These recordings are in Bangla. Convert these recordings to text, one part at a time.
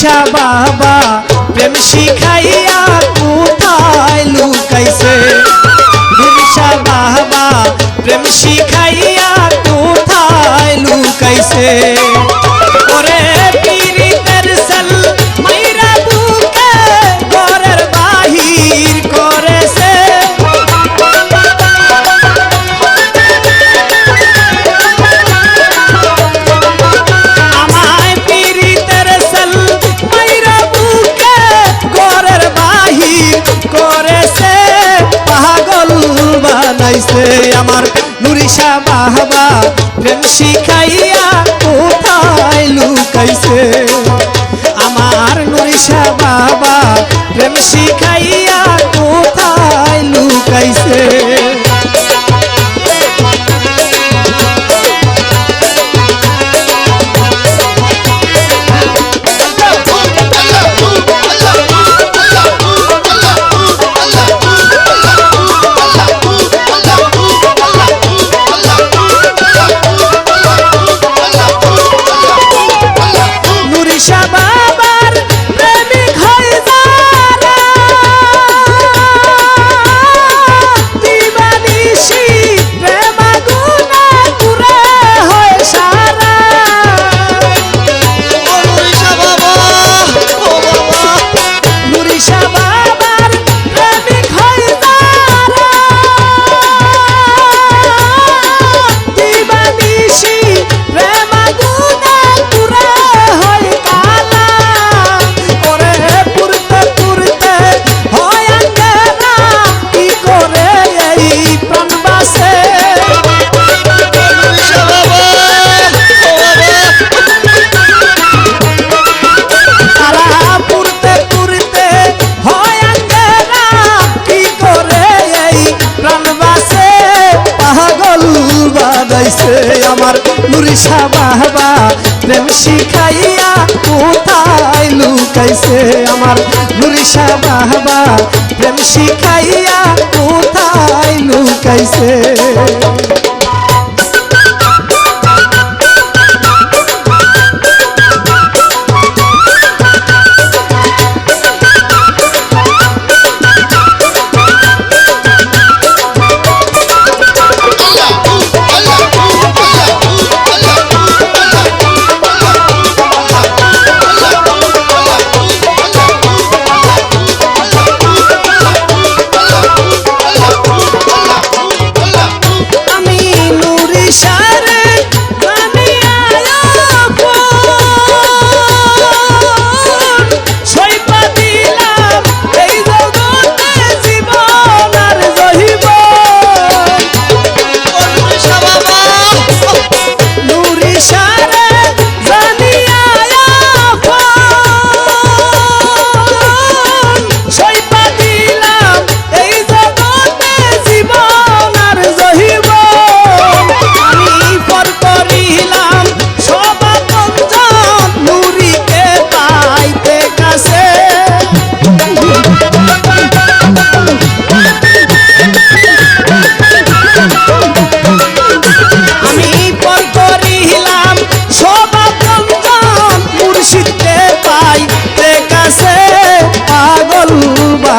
নুরিশা বাবা প্রেম শিখাইয়া কোথায় লুকাইছে নুরিশা বাবা প্রেম শিখাইয়া কোথায় লুকাইছে ওরে পীরিতের সেল মাইরা বুকে ঘরের বাহির করেছে আমায় পীরিতের সেল মাইরা বুকে ঘরের বাহির করেছে পাগল বানাইছে আমার নুরিশা বাবা প্রেম শিখাইয়া কোথায় লুকাইছে আমার নুরিশা বাবা প্রেম শিখাইয়া কোথায় লুকাইছে আমার নুরিশা বাবা প্রেম শিখাইয়া কোথায় লুকাইছে আমার নুরিশা বাবা প্রেম শিখাইয়া কোথায় লুকাইছে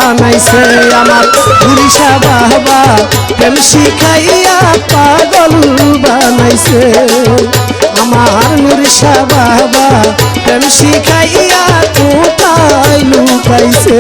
বানাইছে আমার নুরিশা বাবা প্রেম শিখাইয়া পাগল বানাইছে আমার নুরিশা বাবা প্রেম শিখাইয়া কোথায় লুকাইছে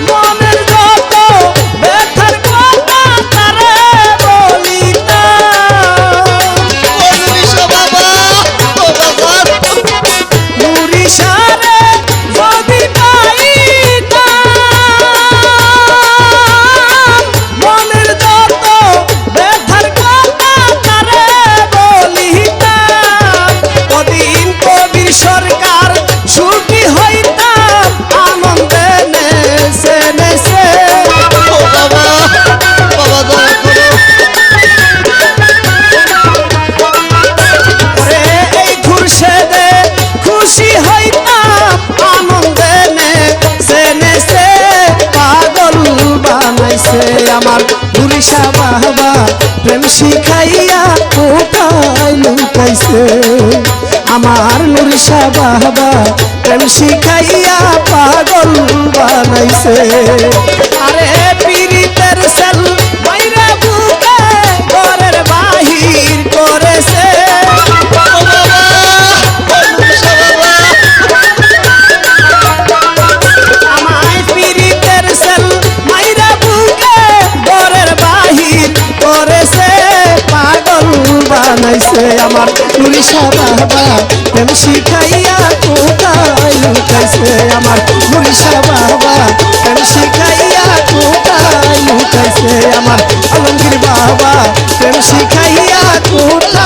মনের নুরিশা বাবা প্রেম শিখাইয়া কোথায় লুকাইছে আমার নুরিশা বাবা প্রেম শিখাইয়া পাগল বানাইছে আরে পীড়িতের সেল মাইরা বুকে ঘরের বাহির করেছে আমায় পীড়িতের সেল মাইরা বুকে ঘরের বাহির করেছে পাগল বানাইছে আমার নুরিশা বাবা প্রেম শিখাইয়া কোথায় লুকাইছে আমার নুরিশা বাবা প্রেম শিখাইয়া কোথায় লুকাইছে আমার আলমগীর বাবা প্রেম শিখাইয়া কোথায়